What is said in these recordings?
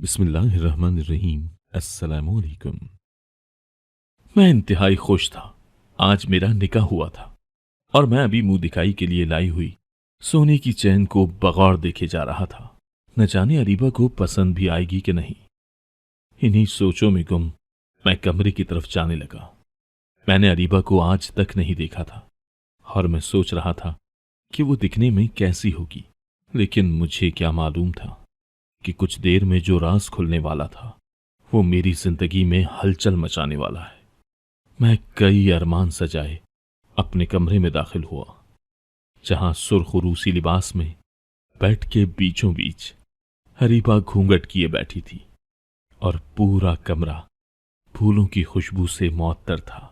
बिस्मिल्लाहिर्रहमानिर्रहीम। अस्सलामुअलैकुम। मैं इंतहाई खुश था। आज मेरा निकाह हुआ था और मैं अभी मुंह दिखाई के लिए लाई हुई सोने की चैन को बगौर देखे जा रहा था। न जाने अरीबा को पसंद भी आएगी कि नहीं। इन्हीं सोचों में गुम मैं कमरे की तरफ जाने लगा। मैंने अरीबा को आज तक नहीं देखा था और मैं सोच रहा था कि वो दिखने में कैसी होगी, लेकिन मुझे क्या मालूम था कि कुछ देर में जो राज खुलने वाला था वो मेरी जिंदगी में हलचल मचाने वाला है। मैं कई अरमान सजाए अपने कमरे में दाखिल हुआ, जहां सुर्ख रूसी लिबास में बेड के बीचों बीच हरीबा घूंघट किए बैठी थी और पूरा कमरा फूलों की खुशबू से मुअत्तर था।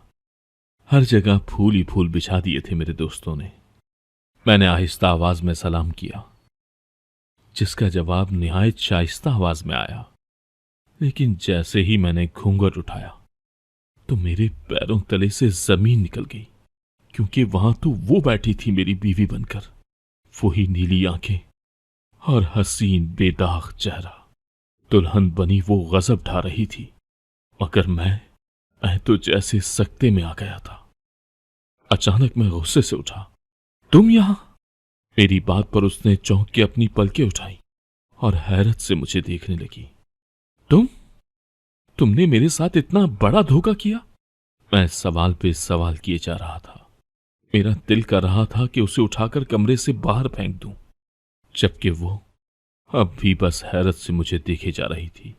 हर जगह फूल ही फूल बिछा दिए थे मेरे दोस्तों ने। मैंने आहिस्ता आवाज में सलाम किया, जिसका जवाब निहायत शाइस्ता आवाज में आया। लेकिन जैसे ही मैंने घूंघट उठाया तो मेरे पैरों तले से जमीन निकल गई, क्योंकि वहां तो वो बैठी थी मेरी बीवी बनकर। वही नीली आंखें और हसीन बेदाग चेहरा। दुल्हन बनी वो गजब ढा रही थी, मगर मैं तो जैसे सकते में आ गया था। अचानक मैं गुस्से से उठा। तुम यहां? मेरी बात पर उसने चौंक के अपनी पलकें उठाई और हैरत से मुझे देखने लगी। तुमने मेरे साथ इतना बड़ा धोखा किया? मैं सवाल पे सवाल किए जा रहा था। मेरा दिल कर रहा था कि उसे उठाकर कमरे से बाहर फेंक दूं, जबकि वो अब भी बस हैरत से मुझे देखे जा रही थी।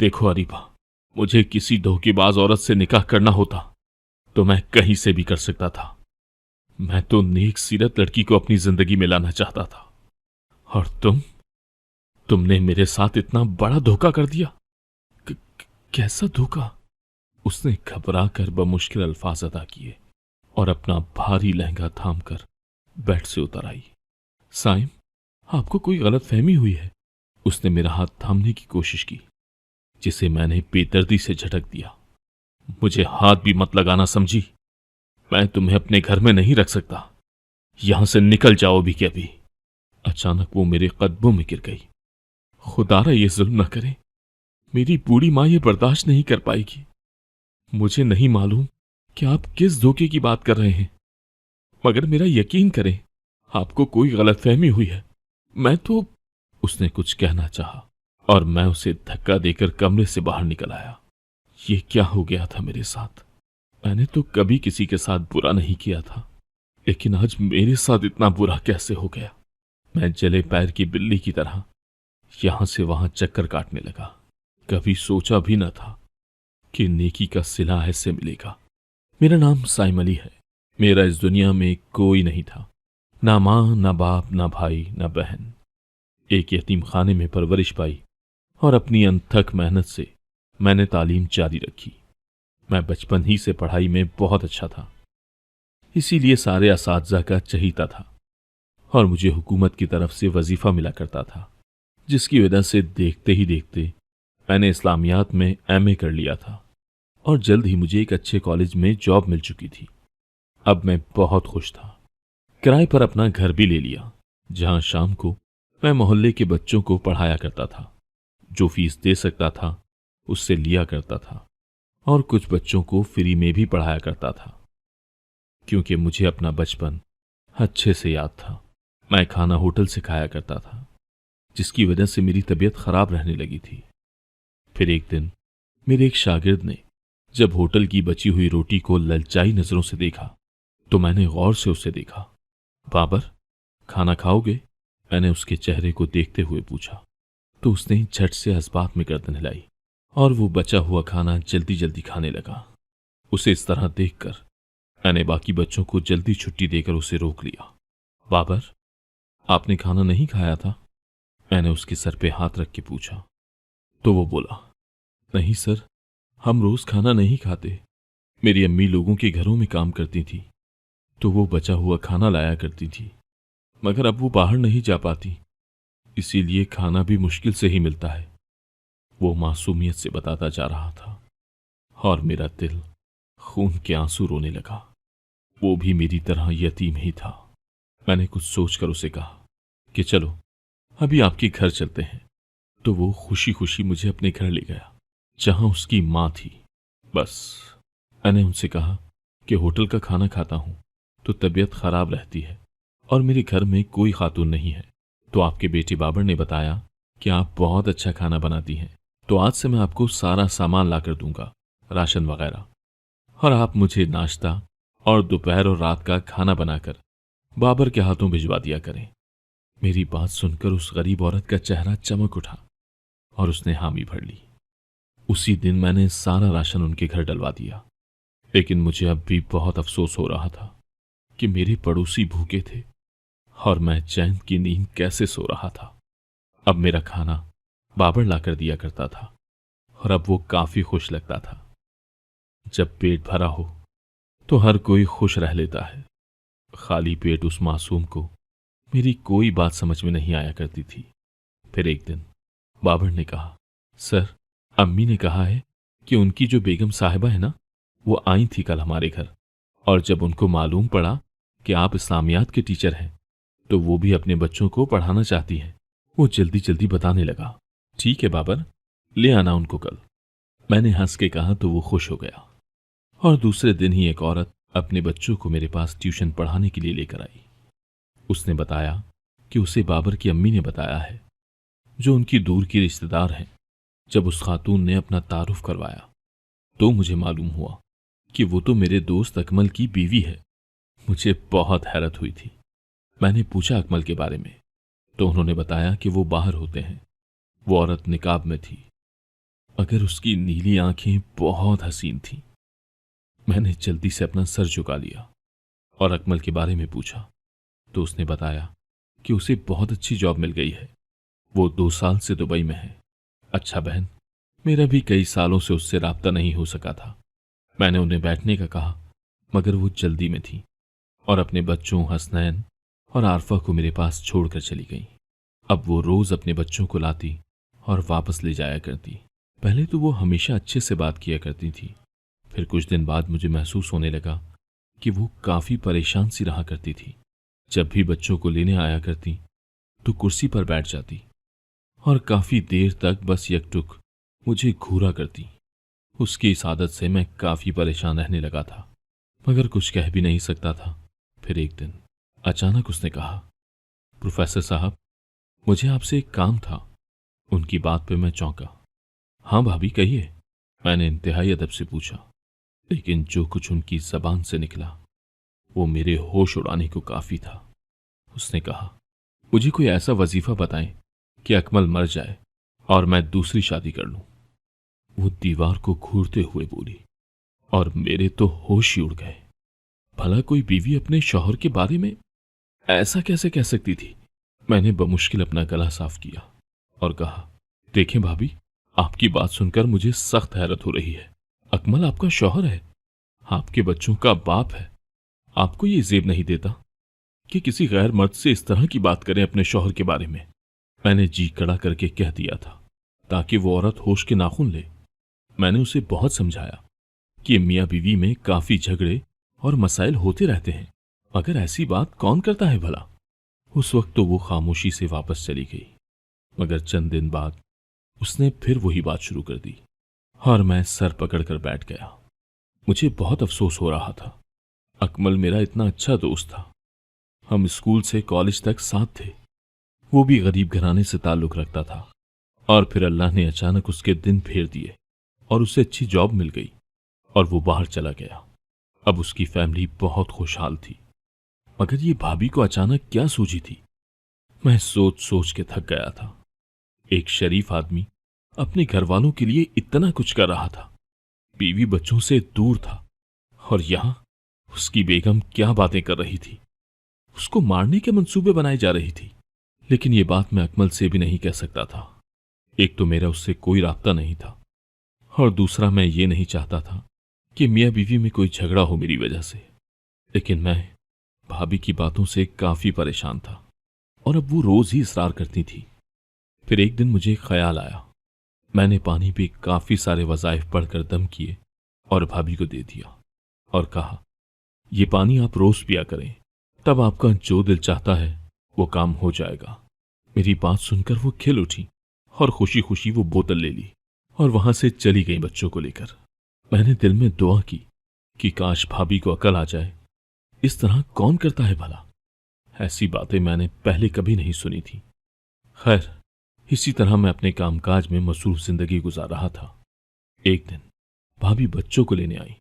देखो अरीबा, मुझे किसी धोखेबाज औरत से निकाह करना होता तो मैं कहीं से भी कर सकता था। मैं तो नेक सीरत लड़की को अपनी जिंदगी में लाना चाहता था, और तुमने मेरे साथ इतना बड़ा धोखा कर दिया। कैसा धोखा? उसने घबरा कर बमुश्किल अल्फाज अदा किए और अपना भारी लहंगा थामकर बेड से उतर आई। साइम, आपको कोई गलत फहमी हुई है? उसने मेरा हाथ थामने की कोशिश की, जिसे मैंने बेदर्दी से झटक दिया। मुझे हाथ भी मत लगाना, समझी? मैं तुम्हें अपने घर में नहीं रख सकता। यहां से निकल जाओ भी कि अभी। अचानक वो मेरे कदमों में गिर गई। खुदारा ये जुल्म न करे, मेरी बूढ़ी मां ये बर्दाश्त नहीं कर पाएगी। मुझे नहीं मालूम कि आप किस धोखे की बात कर रहे हैं, मगर मेरा यकीन करें, आपको कोई गलतफहमी हुई है। मैं तो उसने कुछ कहना चाहा और मैं उसे धक्का देकर कमरे से बाहर निकल आया। ये क्या हो गया था मेरे साथ? मैंने तो कभी किसी के साथ बुरा नहीं किया था, लेकिन आज मेरे साथ इतना बुरा कैसे हो गया? मैं जले पैर की बिल्ली की तरह यहां से वहां चक्कर काटने लगा। कभी सोचा भी न था कि नेकी का सिला ऐसे मिलेगा। मेरा नाम साइम अली है। मेरा इस दुनिया में कोई नहीं था, ना मां, ना बाप, ना भाई, ना बहन। एक यतीम खाने में परवरिश पाई और अपनी अनथक मेहनत से मैंने तालीम जारी रखी। मैं बचपन ही से पढ़ाई में बहुत अच्छा था, इसीलिए सारे असातिज़ा का चहीता था और मुझे हुकूमत की तरफ से वजीफा मिला करता था, जिसकी वजह से देखते ही देखते मैंने इस्लामियात में एमए कर लिया था और जल्द ही मुझे एक अच्छे कॉलेज में जॉब मिल चुकी थी। अब मैं बहुत खुश था। किराए पर अपना घर भी ले लिया, जहां शाम को मैं मोहल्ले के बच्चों को पढ़ाया करता था। जो फीस दे सकता था उससे लिया करता था और कुछ बच्चों को फ्री में भी पढ़ाया करता था, क्योंकि मुझे अपना बचपन अच्छे से याद था। मैं खाना होटल से खाया करता था, जिसकी वजह से मेरी तबीयत खराब रहने लगी थी। फिर एक दिन मेरे एक शागिर्द ने जब होटल की बची हुई रोटी को ललचाई नजरों से देखा तो मैंने गौर से उसे देखा। बाबर, खाना खाओगे? मैंने उसके चेहरे को देखते हुए पूछा, तो उसने झट से असबात में गर्दन हिलाई और वो बचा हुआ खाना जल्दी जल्दी खाने लगा। उसे इस तरह देखकर मैंने बाकी बच्चों को जल्दी छुट्टी देकर उसे रोक लिया। बाबर, आपने खाना नहीं खाया था? मैंने उसके सर पे हाथ रख के पूछा, तो वो बोला, नहीं सर, हम रोज खाना नहीं खाते। मेरी अम्मी लोगों के घरों में काम करती थी, तो वो बचा हुआ खाना लाया करती थी, मगर अब वो बाहर नहीं जा पाती, इसीलिए खाना भी मुश्किल से ही मिलता है। वो मासूमियत से बताता जा रहा था और मेरा दिल खून के आंसू रोने लगा। वो भी मेरी तरह यतीम ही था। मैंने कुछ सोचकर उसे कहा कि चलो अभी आपके घर चलते हैं, तो वो खुशी खुशी मुझे अपने घर ले गया, जहां उसकी माँ थी। बस मैंने उनसे कहा कि होटल का खाना खाता हूं तो तबीयत खराब रहती है और मेरे घर में कोई खातून नहीं है। तो आपके बेटे बाबर ने बताया कि आप बहुत अच्छा खाना बनाती हैं, तो आज से मैं आपको सारा सामान ला कर दूंगा, राशन वगैरह, और आप मुझे नाश्ता और दोपहर और रात का खाना बनाकर बाबर के हाथों भिजवा दिया करें। मेरी बात सुनकर उस गरीब औरत का चेहरा चमक उठा और उसने हामी भर ली। उसी दिन मैंने सारा राशन उनके घर डलवा दिया। लेकिन मुझे अब भी बहुत अफसोस हो रहा था कि मेरे पड़ोसी भूखे थे और मैं चैन की नींद कैसे सो रहा था। अब मेरा खाना बाबर लाकर दिया करता था और अब वो काफी खुश लगता था। जब पेट भरा हो तो हर कोई खुश रह लेता है। खाली पेट उस मासूम को मेरी कोई बात समझ में नहीं आया करती थी। फिर एक दिन बाबर ने कहा, सर, अम्मी ने कहा है कि उनकी जो बेगम साहिबा है ना, वो आई थी कल हमारे घर, और जब उनको मालूम पड़ा कि आप इस्लामियात के टीचर हैं तो वो भी अपने बच्चों को पढ़ाना चाहती हैं। वो जल्दी जल्दी बताने लगा, ठीक है बाबर, ले आना उनको कल। मैंने हंस के कहा तो वो खुश हो गया और दूसरे दिन ही एक औरत अपने बच्चों को मेरे पास ट्यूशन पढ़ाने के लिए लेकर आई। उसने बताया कि उसे बाबर की अम्मी ने बताया है, जो उनकी दूर की रिश्तेदार हैं। जब उस खातून ने अपना तारुफ करवाया तो मुझे मालूम हुआ कि वो तो मेरे दोस्त अकमल की बीवी है। मुझे बहुत हैरत हुई थी। मैंने पूछा अकमल के बारे में तो उन्होंने बताया कि वो बाहर होते हैं। वो औरत निकाब में थी, मगर उसकी नीली आंखें बहुत हसीन थीं। मैंने जल्दी से अपना सर झुका लिया और अकमल के बारे में पूछा तो उसने बताया कि उसे बहुत अच्छी जॉब मिल गई है। वो 2 साल से दुबई में है। अच्छा बहन, मेरा भी कई सालों से उससे राब्ता नहीं हो सका था। मैंने उन्हें बैठने का कहा, मगर वो जल्दी में थी और अपने बच्चों हसनैन और आरफा को मेरे पास छोड़कर चली गई। अब वो रोज अपने बच्चों को लाती और वापस ले जाया करती। पहले तो वो हमेशा अच्छे से बात किया करती थी, फिर कुछ दिन बाद मुझे महसूस होने लगा कि वो काफी परेशान सी रहा करती थी। जब भी बच्चों को लेने आया करती तो कुर्सी पर बैठ जाती और काफी देर तक बस यकटुक मुझे घूरा करती। उसकी इस आदत से मैं काफी परेशान रहने लगा था, मगर कुछ कह भी नहीं सकता था। फिर एक दिन अचानक उसने कहा, प्रोफेसर साहब, मुझे आपसे एक काम था। उनकी बात पे मैं चौंका। हाँ भाभी, कहिए, मैंने इंतहाई अदब से पूछा। लेकिन जो कुछ उनकी जबान से निकला वो मेरे होश उड़ाने को काफी था। उसने कहा, मुझे कोई ऐसा वजीफा बताएं कि अकमल मर जाए और मैं दूसरी शादी कर लूं। वो दीवार को घूरते हुए बोली और मेरे तो होश ही उड़ गए। भला कोई बीवी अपने शौहर के बारे में ऐसा कैसे कह सकती थी। मैंने बमुश्किल अपना गला साफ किया और कहा, देखें भाभी, आपकी बात सुनकर मुझे सख्त हैरत हो रही है। अकमल आपका शौहर है, आपके बच्चों का बाप है। आपको ये जेब नहीं देता कि किसी गैर मर्द से इस तरह की बात करें अपने शौहर के बारे में। मैंने जी कड़ा करके कह दिया था ताकि वो औरत होश के नाखून ले। मैंने उसे बहुत समझाया कि मियाँ बीवी में काफी झगड़े और मसाइल होते रहते हैं, मगर ऐसी बात कौन करता है भला। उस वक्त तो वो खामोशी से वापस चली गई, मगर चंद दिन बाद उसने फिर वही बात शुरू कर दी और मैं सर पकड़कर बैठ गया। मुझे बहुत अफसोस हो रहा था। अकमल मेरा इतना अच्छा दोस्त था। हम स्कूल से कॉलेज तक साथ थे। वो भी गरीब घराने से ताल्लुक रखता था और फिर अल्लाह ने अचानक उसके दिन फेर दिए और उसे अच्छी जॉब मिल गई और वो बाहर चला गया। अब उसकी फैमिली बहुत खुशहाल थी, मगर ये भाभी को अचानक क्या सूझी थी। मैं सोच सोच के थक गया था। एक शरीफ आदमी अपने घर वालों के लिए इतना कुछ कर रहा था, बीवी बच्चों से दूर था, और यहां उसकी बेगम क्या बातें कर रही थी। उसको मारने के मंसूबे बनाई जा रही थी। लेकिन ये बात मैं अकमल से भी नहीं कह सकता था। एक तो मेरा उससे कोई राब्ता नहीं था और दूसरा मैं ये नहीं चाहता था कि मियाँ बीवी में कोई झगड़ा हो मेरी वजह से। लेकिन मैं भाभी की बातों से काफी परेशान था और अब वो रोज ही इसरार करती थी। फिर एक दिन मुझे ख्याल आया। मैंने पानी पे काफी सारे वज़ाइफ पढ़कर दम किए और भाभी को दे दिया और कहा, ये पानी आप रोज पिया करें, तब आपका जो दिल चाहता है वो काम हो जाएगा। मेरी बात सुनकर वो खिल उठी और खुशी खुशी वो बोतल ले ली और वहां से चली गई बच्चों को लेकर। मैंने दिल में दुआ की कि काश भाभी को अकल आ जाए। इस तरह कौन करता है भला? ऐसी बातें मैंने पहले कभी नहीं सुनी थी। खैर, इसी तरह मैं अपने कामकाज में मसरूफ जिंदगी गुजार रहा था। एक दिन भाभी बच्चों को लेने आई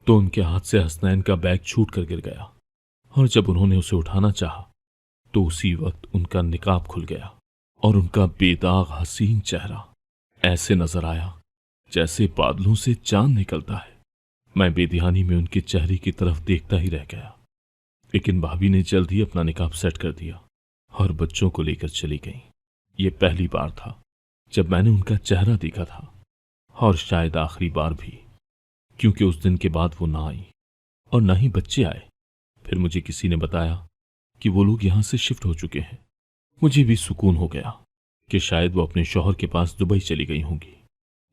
तो उनके हाथ से हसनैन का बैग छूट कर गिर गया और जब उन्होंने उसे उठाना चाहा तो उसी वक्त उनका निकाब खुल गया और उनका बेदाग हसीन चेहरा ऐसे नजर आया जैसे बादलों से चांद निकलता है। मैं बेध्यानी में उनके चेहरे की तरफ देखता ही रह गया, लेकिन भाभी ने जल्द ही अपना निकाब सेट कर दिया और बच्चों को लेकर चली गईं। ये पहली बार था जब मैंने उनका चेहरा देखा था और शायद आखिरी बार भी, क्योंकि उस दिन के बाद वो ना आई और ना ही बच्चे आए। फिर मुझे किसी ने बताया कि वो लोग यहां से शिफ्ट हो चुके हैं। मुझे भी सुकून हो गया कि शायद वो अपने शौहर के पास दुबई चली गई होंगी।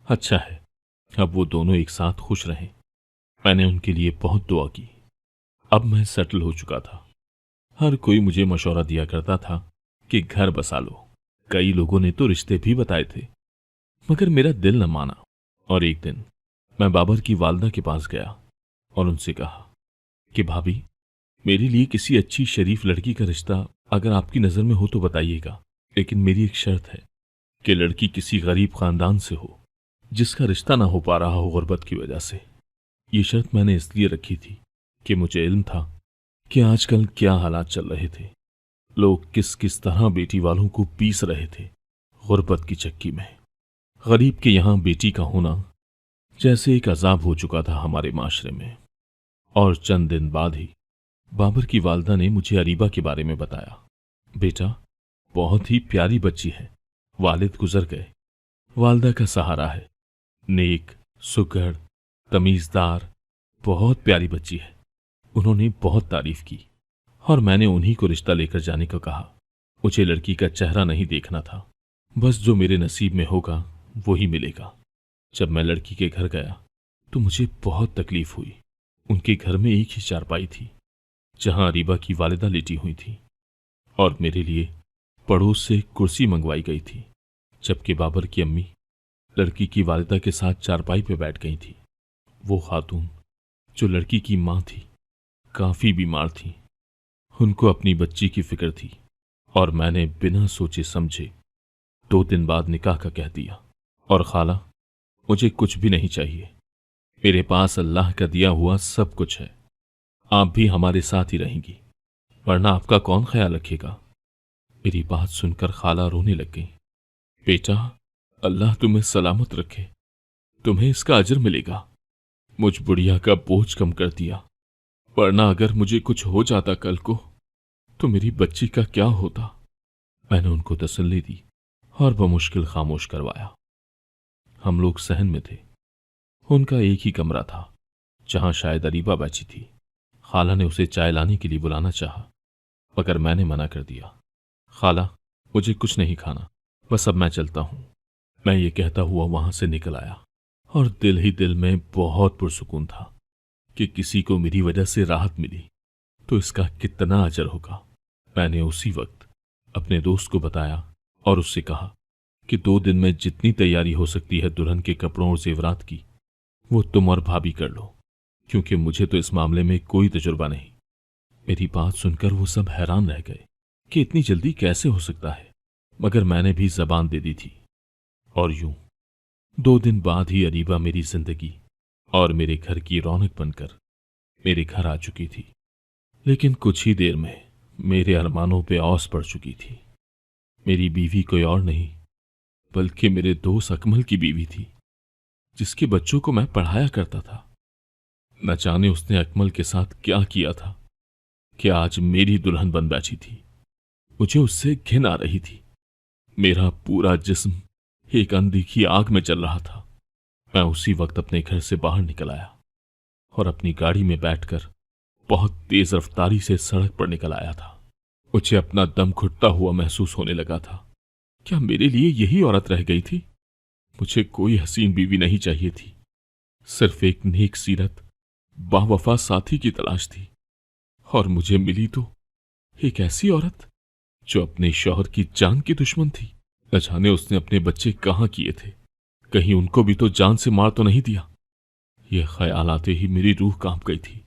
अच्छा है, अब वो दोनों एक साथ खुश रहें। मैंने उनके लिए बहुत दुआ की। अब मैं सेटल हो चुका था। हर कोई मुझे मशवरा दिया करता था कि घर बसा लो। कई लोगों ने तो रिश्ते भी बताए थे, मगर मेरा दिल न माना और एक दिन मैं बाबर की वालदा के पास गया और उनसे कहा कि भाभी, मेरे लिए किसी अच्छी शरीफ लड़की का रिश्ता अगर आपकी नज़र में हो तो बताइएगा, लेकिन मेरी एक शर्त है कि लड़की किसी गरीब खानदान से हो जिसका रिश्ता ना हो पा रहा हो गुर्बत की वजह से। ये शर्त मैंने इसलिए रखी थी कि मुझे इल्म था कि आजकल क्या हालात चल रहे थे। लोग किस किस तरह बेटी वालों को पीस रहे थे गुर्बत की चक्की में। गरीब के यहां बेटी का होना जैसे एक अजाब हो चुका था हमारे माशरे में। और चंद दिन बाद ही बाबर की वालदा ने मुझे अरीबा के बारे में बताया। बेटा, बहुत ही प्यारी बच्ची है। वालिद गुजर गए, वालदा का सहारा है। नेक, सुघड़, तमीजदार, बहुत प्यारी बच्ची है। उन्होंने बहुत तारीफ की और मैंने उन्हीं को रिश्ता लेकर जाने को कहा। मुझे लड़की का चेहरा नहीं देखना था, बस जो मेरे नसीब में होगा वो ही मिलेगा। जब मैं लड़की के घर गया तो मुझे बहुत तकलीफ हुई। उनके घर में एक ही चारपाई थी जहां अरीबा की वालिदा लेटी हुई थी और मेरे लिए पड़ोस से कुर्सी मंगवाई गई थी, जबकि बाबर की अम्मी लड़की की वालिदा के साथ चारपाई पे बैठ गई थी। वो खातून जो लड़की की मां थी काफी बीमार थी। उनको अपनी बच्ची की फिक्र थी और मैंने बिना सोचे समझे 2 दिन बाद निकाह का कह दिया। और खाला, मुझे कुछ भी नहीं चाहिए। मेरे पास अल्लाह का दिया हुआ सब कुछ है। आप भी हमारे साथ ही रहेंगी, वरना आपका कौन ख्याल रखेगा? मेरी बात सुनकर खाला रोने लग गई। बेटा, अल्लाह तुम्हें सलामत रखे, तुम्हें इसका अजर मिलेगा। मुझ बुढ़िया का बोझ कम कर दिया, वरना अगर मुझे कुछ हो जाता कल को तो मेरी बच्ची का क्या होता? मैंने उनको तसल्ली दी और बमुश्किल खामोश करवाया। हम लोग सहन में थे। उनका एक ही कमरा था जहां शायद अरीबा बैठी थी। खाला ने उसे चाय लाने के लिए बुलाना चाहा, मगर मैंने मना कर दिया। खाला, मुझे कुछ नहीं खाना, बस अब मैं चलता हूं। मैं ये कहता हुआ वहां से निकल आया और दिल ही दिल में बहुत पुरसुकून था कि किसी को मेरी वजह से राहत मिली तो इसका कितना अजर होगा। मैंने उसी वक्त अपने दोस्त को बताया और उससे कहा कि 2 दिन में जितनी तैयारी हो सकती है दुल्हन के कपड़ों और जेवरात की, वो तुम और भाभी कर लो, क्योंकि मुझे तो इस मामले में कोई तजुर्बा नहीं। मेरी बात सुनकर वो सब हैरान रह गए कि इतनी जल्दी कैसे हो सकता है, मगर मैंने भी जबान दे दी थी। और यूं 2 दिन बाद ही अरीबा मेरी जिंदगी और मेरे घर की रौनक बनकर मेरे घर आ चुकी थी। लेकिन कुछ ही देर में मेरे अरमानों पे औस पड़ चुकी थी। मेरी बीवी कोई और नहीं बल्कि मेरे दोस्त अकमल की बीवी थी, जिसके बच्चों को मैं पढ़ाया करता था। न जाने उसने अकमल के साथ क्या किया था कि आज मेरी दुल्हन बन बैठी थी। मुझे उससे घिन आ रही थी। मेरा पूरा जिस्म एक अनदेखी आग में जल रहा था। मैं उसी वक्त अपने घर से बाहर निकल आया और अपनी गाड़ी में बैठकर बहुत तेज रफ्तारी से सड़क पर निकल आया था। मुझे अपना दम घुटता हुआ महसूस होने लगा था। क्या मेरे लिए यही औरत रह गई थी? मुझे कोई हसीन बीवी नहीं चाहिए थी, सिर्फ एक नेक सीरत बावफा साथी की तलाश थी। और मुझे मिली तो एक ऐसी औरत जो अपने शौहर की जान की दुश्मन थी। न जाने उसने अपने बच्चे कहाँ किए थे, कहीं उनको भी तो जान से मार तो नहीं दिया। यह ख्याल आते ही मेरी रूह कांप गई थी।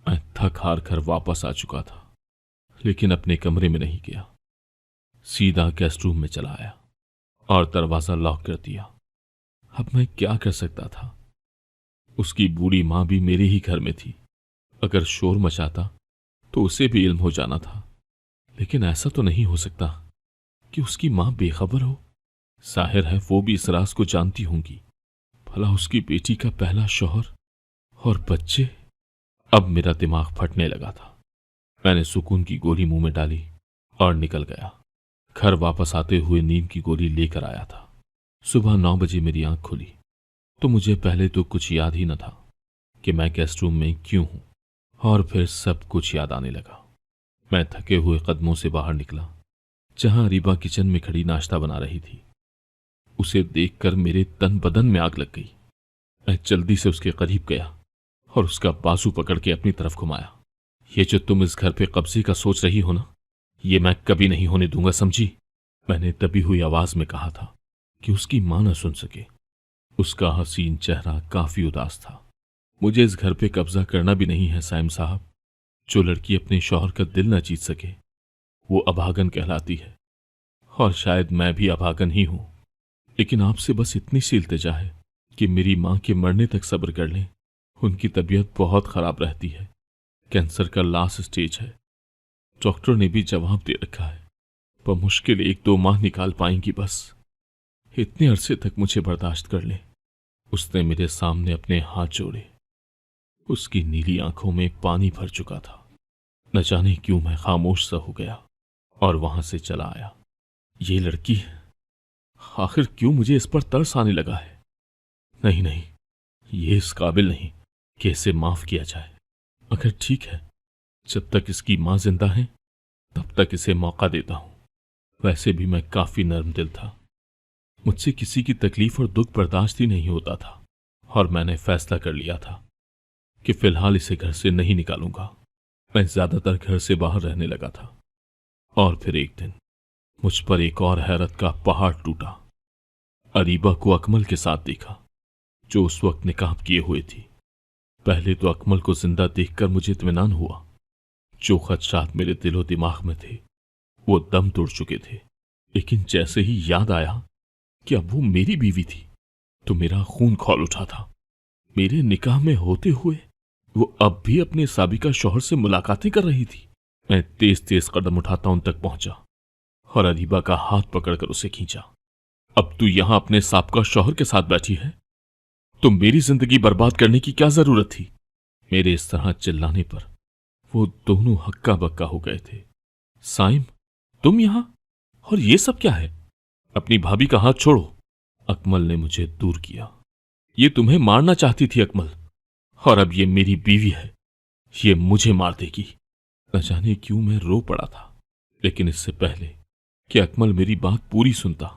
मैं थक हार कर वापस आ चुका था, लेकिन अपने कमरे में नहीं गया। सीधा गेस्ट रूम में चला आया और दरवाजा लॉक कर दिया। अब मैं क्या कर सकता था? उसकी बूढ़ी मां भी मेरे ही घर में थी। अगर शोर मचाता तो उसे भी इल्म हो जाना था, लेकिन ऐसा तो नहीं हो सकता कि उसकी मां बेखबर हो। जाहिर है वो भी इस राज को जानती होंगी। भला उसकी बेटी का पहला शौहर और बच्चे। अब मेरा दिमाग फटने लगा था। मैंने सुकून की गोली मुंह में डाली और निकल गया। घर वापस आते हुए नींद की गोली लेकर आया था। सुबह 9 बजे मेरी आंख खुली तो मुझे पहले तो कुछ याद ही न था कि मैं गेस्ट रूम में क्यों हूं, और फिर सब कुछ याद आने लगा। मैं थके हुए कदमों से बाहर निकला, जहां रीबा किचन में खड़ी नाश्ता बना रही थी। उसे देखकर मेरे तन बदन में आग लग गई। मैं जल्दी से उसके करीब गया और उसका बाजू पकड़ के अपनी तरफ घुमाया। ये जो तुम इस घर पे कब्जे का सोच रही हो ना, ये मैं कभी नहीं होने दूंगा, समझी? मैंने दबी हुई आवाज में कहा था कि उसकी मां न सुन सके। उसका हसीन चेहरा काफी उदास था। मुझे इस घर पे कब्जा करना भी नहीं है साइम साहब। जो लड़की अपने शौहर का दिल न जीत सके वो अभागन कहलाती है, और शायद मैं भी अभागन ही हूं। लेकिन आपसे बस इतनी सी इल्तिजा है कि मेरी मां के मरने तक सब्र कर लें। उनकी तबीयत बहुत खराब रहती है। कैंसर का लास्ट स्टेज है। डॉक्टर ने भी जवाब दे रखा है, पर मुश्किल 1-2 माह निकाल पाएंगी बस। इतने अरसे तक मुझे बर्दाश्त कर ले। उसने मेरे सामने अपने हाथ जोड़े। उसकी नीली आंखों में पानी भर चुका था। न जाने क्यों मैं खामोश सा हो गया और वहां से चला आया। ये लड़की, आखिर क्यों मुझे इस पर तरस आने लगा है? नहीं नहीं, ये इस काबिल नहीं कि इसे माफ किया जाए। अगर ठीक है, जब तक इसकी मां जिंदा है तब तक इसे मौका देता हूं। वैसे भी मैं काफी नर्म दिल था। मुझसे किसी की तकलीफ और दुख बर्दाश्त ही नहीं होता था, और मैंने फैसला कर लिया था कि फिलहाल इसे घर से नहीं निकालूंगा। मैं ज्यादातर घर से बाहर रहने लगा था। और फिर एक दिन मुझ पर एक और हैरत का पहाड़ टूटा। अरीबा को अकमल के साथ देखा, जो उस वक्त निकाह किए हुए थी। पहले तो अकमल को जिंदा देखकर मुझे इत्मीनान हुआ। जो खदशात मेरे दिलो दिमाग में थे वो दम तोड़ चुके थे। लेकिन जैसे ही याद आया कि अब वो मेरी बीवी थी तो मेरा खून खौल उठा था। मेरे निकाह में होते हुए वो अब भी अपने साबिका शौहर से मुलाकातें कर रही थी। मैं तेज तेज कदम उठाता उन तक पहुंचा और अरीबा का हाथ पकड़कर उसे खींचा। अब तू यहां अपने साबका शौहर के साथ बैठी है, तो मेरी जिंदगी बर्बाद करने की क्या जरूरत थी? मेरे इस तरह चिल्लाने पर वो दोनों हक्का बक्का हो गए थे। साइम, तुम यहां? और ये सब क्या है? अपनी भाभी का हाथ छोड़ो। अकमल ने मुझे दूर किया। ये तुम्हें मारना चाहती थी अकमल, और अब ये मेरी बीवी है। ये मुझे मार देगी। न जाने क्यों मैं रो पड़ा था। लेकिन इससे पहले कि अकमल मेरी बात पूरी सुनता,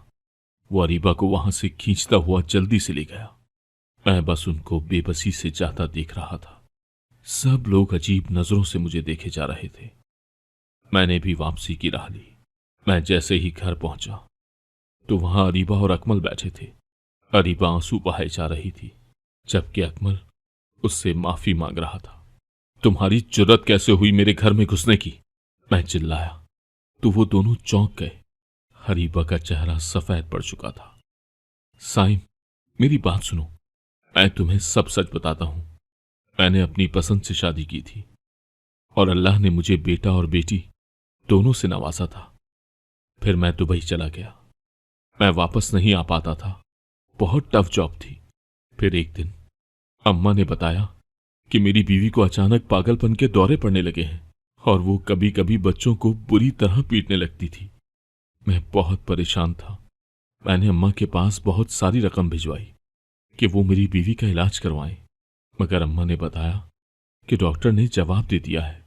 वो अरीबा को वहां से खींचता हुआ जल्दी से ले गया। मैं बस उनको बेबसी से जाता देख रहा था। सब लोग अजीब नजरों से मुझे देखे जा रहे थे। मैंने भी वापसी की राह ली। मैं जैसे ही घर पहुंचा तो वहां अरीबा और अकमल बैठे थे। अरीबा आंसू बहाए जा रही थी, जबकि अकमल उससे माफी मांग रहा था। तुम्हारी जुर्रत कैसे हुई मेरे घर में घुसने की? मैं चिल्लाया तो वो दोनों चौंक गए। अरीबा का चेहरा सफेद पड़ चुका था। साइम, मेरी बात सुनो। मैं तुम्हें सब सच बताता हूं। मैंने अपनी पसंद से शादी की थी, और अल्लाह ने मुझे बेटा और बेटी दोनों से नवाजा था। फिर मैं दुबई चला गया। मैं वापस नहीं आ पाता था। बहुत टफ जॉब थी। फिर एक दिन अम्मा ने बताया कि मेरी बीवी को अचानक पागलपन के दौरे पड़ने लगे हैं, और वो कभी कभी बच्चों को बुरी तरह पीटने लगती थी। मैं बहुत परेशान था। मैंने अम्मा के पास बहुत सारी रकम भिजवाई कि वो मेरी बीवी का इलाज करवाएं, मगर अम्मा ने बताया कि डॉक्टर ने जवाब दे दिया है।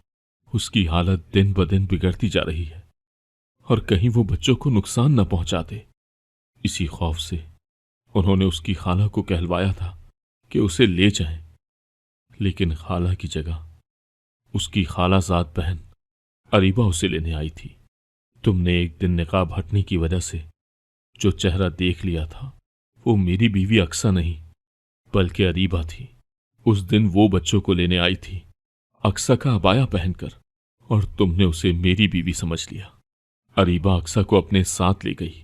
उसकी हालत दिन ब दिन बिगड़ती जा रही है, और कहीं वो बच्चों को नुकसान न पहुंचा दे। इसी खौफ से उन्होंने उसकी खाला को कहलवाया था कि उसे ले जाएं, लेकिन खाला की जगह उसकी खालाजाद बहन अरीबा उसे लेने आई थी। तुमने एक दिन निकाब हटने की वजह से जो चेहरा देख लिया था वो मेरी बीवी अक्सा नहीं बल्कि अरीबा थी। उस दिन वो बच्चों को लेने आई थी अक्सा का अबाया पहनकर, और तुमने उसे मेरी बीवी समझ लिया। अरीबा अक्सा को अपने साथ ले गई।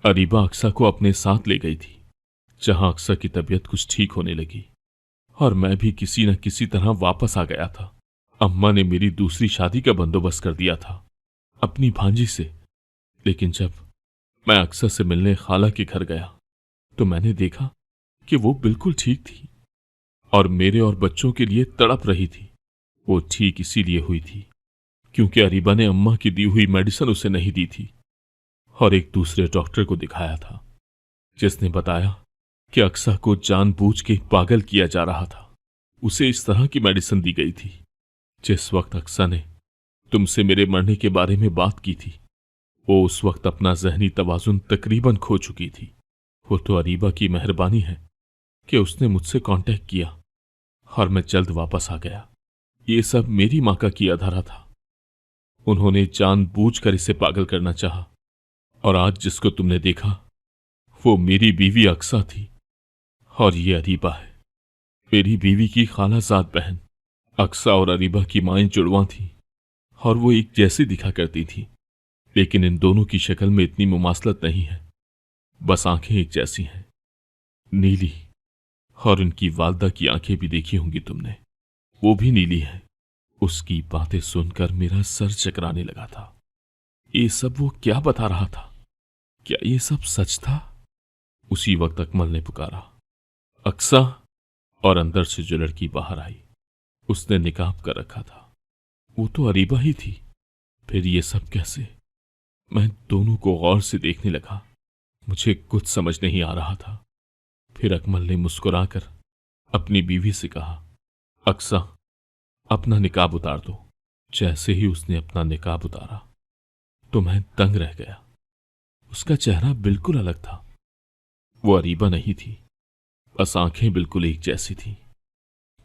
अरीबा अक्सा को अपने साथ ले गई थी जहां अक्सा की तबीयत कुछ ठीक होने लगी, और मैं भी किसी न किसी तरह वापस आ गया था। अम्मा ने मेरी दूसरी शादी का बंदोबस्त कर दिया था अपनी भांजी से, लेकिन जब मैं अक्सा से मिलने खाला के घर गया तो मैंने देखा कि वो बिल्कुल ठीक थी और मेरे और बच्चों के लिए तड़प रही थी। वो ठीक इसीलिए हुई थी क्योंकि अरीबा ने अम्मा की दी हुई मेडिसिन उसे नहीं दी थी और एक दूसरे डॉक्टर को दिखाया था जिसने बताया कि अक्सा को जानबूझ के पागल किया जा रहा था। उसे इस तरह की मेडिसिन दी गई थी। जिस वक्त अक्सा ने तुमसे मेरे मरने के बारे में बात की थी वो उस वक्त अपना जहनी तवाजुन तकरीबन खो चुकी थी। वो तो अरीबा की मेहरबानी है कि उसने मुझसे कांटेक्ट किया और मैं जल्द वापस आ गया। ये सब मेरी मां का किया धरा था। उन्होंने जानबूझकर इसे पागल करना चाहा, और आज जिसको तुमने देखा वो मेरी बीवी अक्सा थी और ये अरीबा है, मेरी बीवी की खालाजाद बहन। अक्सा और अरीबा की माएं जुड़वां थीं और वो एक जैसी दिखा करती थी, लेकिन इन दोनों की शक्ल में इतनी मुमासलत नहीं है। बस आंखें एक जैसी हैं, नीली, और उनकी वालदा की आंखें भी देखी होंगी तुमने, वो भी नीली है। उसकी बातें सुनकर मेरा सर चकराने लगा था। ये सब वो क्या बता रहा था? क्या ये सब सच था? उसी वक्त अकमल ने पुकारा, अक्सा, और अंदर से जो लड़की बाहर आई उसने निकाब कर रखा था। वो तो अरीबा ही थी। फिर ये सब कैसे? मैं दोनों को गौर से देखने लगा। मुझे कुछ समझ नहीं आ रहा था। फिर अकमल ने मुस्कुराकर अपनी बीवी से कहा, अक्सा, अपना निकाब उतार दो। जैसे ही उसने अपना निकाब उतारा तो मैं दंग रह गया। उसका चेहरा बिल्कुल अलग था। वो अरीबा नहीं थी, बस आंखें बिल्कुल एक जैसी थी।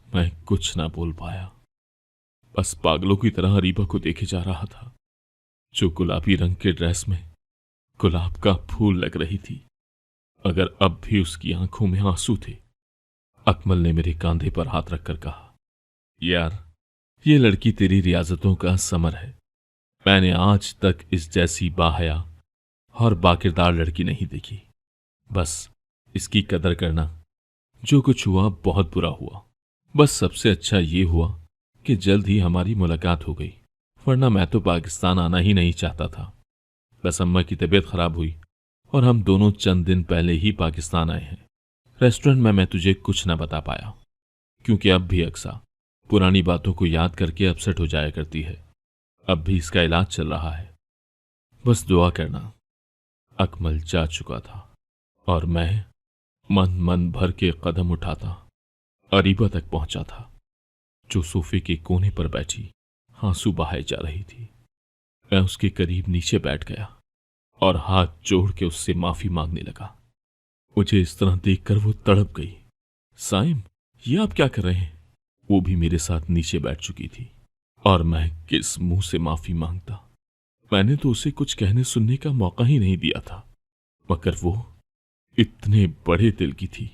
मैं कुछ ना बोल पाया, बस पागलों की तरह अरीबा को देखे जा रहा था, जो गुलाबी रंग के ड्रेस में गुलाब का फूल लग रही थी। अगर अब भी उसकी आंखों में आंसू थे। अकमल ने मेरे कांधे पर हाथ रखकर कहा, यार, ये लड़की तेरी रियाजतों का समर है। मैंने आज तक इस जैसी बाहया और बाकिरदार लड़की नहीं देखी। बस इसकी कदर करना। जो कुछ हुआ बहुत बुरा हुआ। बस सबसे अच्छा ये हुआ कि जल्द ही हमारी मुलाकात हो गई, वरना मैं तो पाकिस्तान आना ही नहीं चाहता था। बस अम्मा की तबीयत खराब हुई और हम दोनों चंद दिन पहले ही पाकिस्तान आए हैं। रेस्टोरेंट में मैं तुझे कुछ ना बता पाया क्योंकि अब भी अक्सा पुरानी बातों को याद करके अपसेट हो जाया करती है। अब भी इसका इलाज चल रहा है, बस दुआ करना। अकमल जा चुका था और मैं मन भर के कदम उठाता अरीबा तक पहुंचा था, जो सोफे के कोने पर बैठी आंसू बहाए जा रही थी। मैं उसके करीब नीचे बैठ गया और हाथ जोड़ के उससे माफी मांगने लगा। मुझे इस तरह देखकर वो तड़प गई। साइम, ये आप क्या कर रहे हैं? वो भी मेरे साथ नीचे बैठ चुकी थी और मैं किस मुंह से माफी मांगता? मैंने तो उसे कुछ कहने सुनने का मौका ही नहीं दिया था, मगर वो इतने बड़े दिल की थी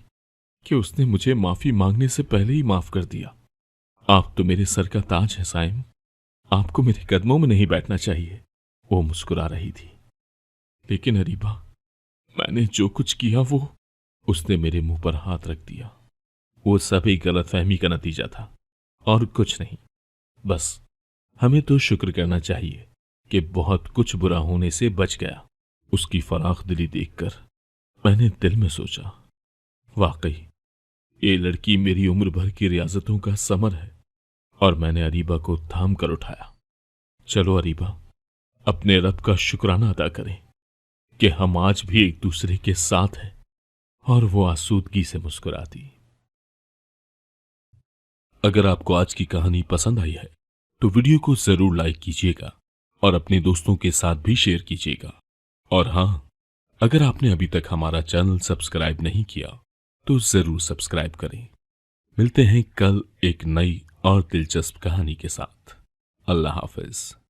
कि उसने मुझे माफी मांगने से पहले ही माफ कर दिया। आप तो मेरे सर का ताज है साइम, आपको मेरे कदमों में नहीं बैठना चाहिए। वो मुस्कुरा रही थी। लेकिन अरीबा, मैंने जो कुछ किया वो... उसने मेरे मुंह पर हाथ रख दिया। वो सब एक गलतफहमी का नतीजा था और कुछ नहीं। बस हमें तो शुक्र करना चाहिए कि बहुत कुछ बुरा होने से बच गया। उसकी फराख दिली देखकर मैंने दिल में सोचा, वाकई ये लड़की मेरी उम्र भर की रियाजतों का समर है। और मैंने अरीबा को थाम कर उठाया। चलो अरीबा, अपने रब का शुक्राना अदा करें कि हम आज भी एक दूसरे के साथ हैं। और वो आसूदगी से मुस्कुराती। अगर आपको आज की कहानी पसंद आई है तो वीडियो को जरूर लाइक कीजिएगा और अपने दोस्तों के साथ भी शेयर कीजिएगा। और हाँ, अगर आपने अभी तक हमारा चैनल सब्सक्राइब नहीं किया तो जरूर सब्सक्राइब करें। मिलते हैं कल एक नई और दिलचस्प कहानी के साथ। अल्लाह हाफिज।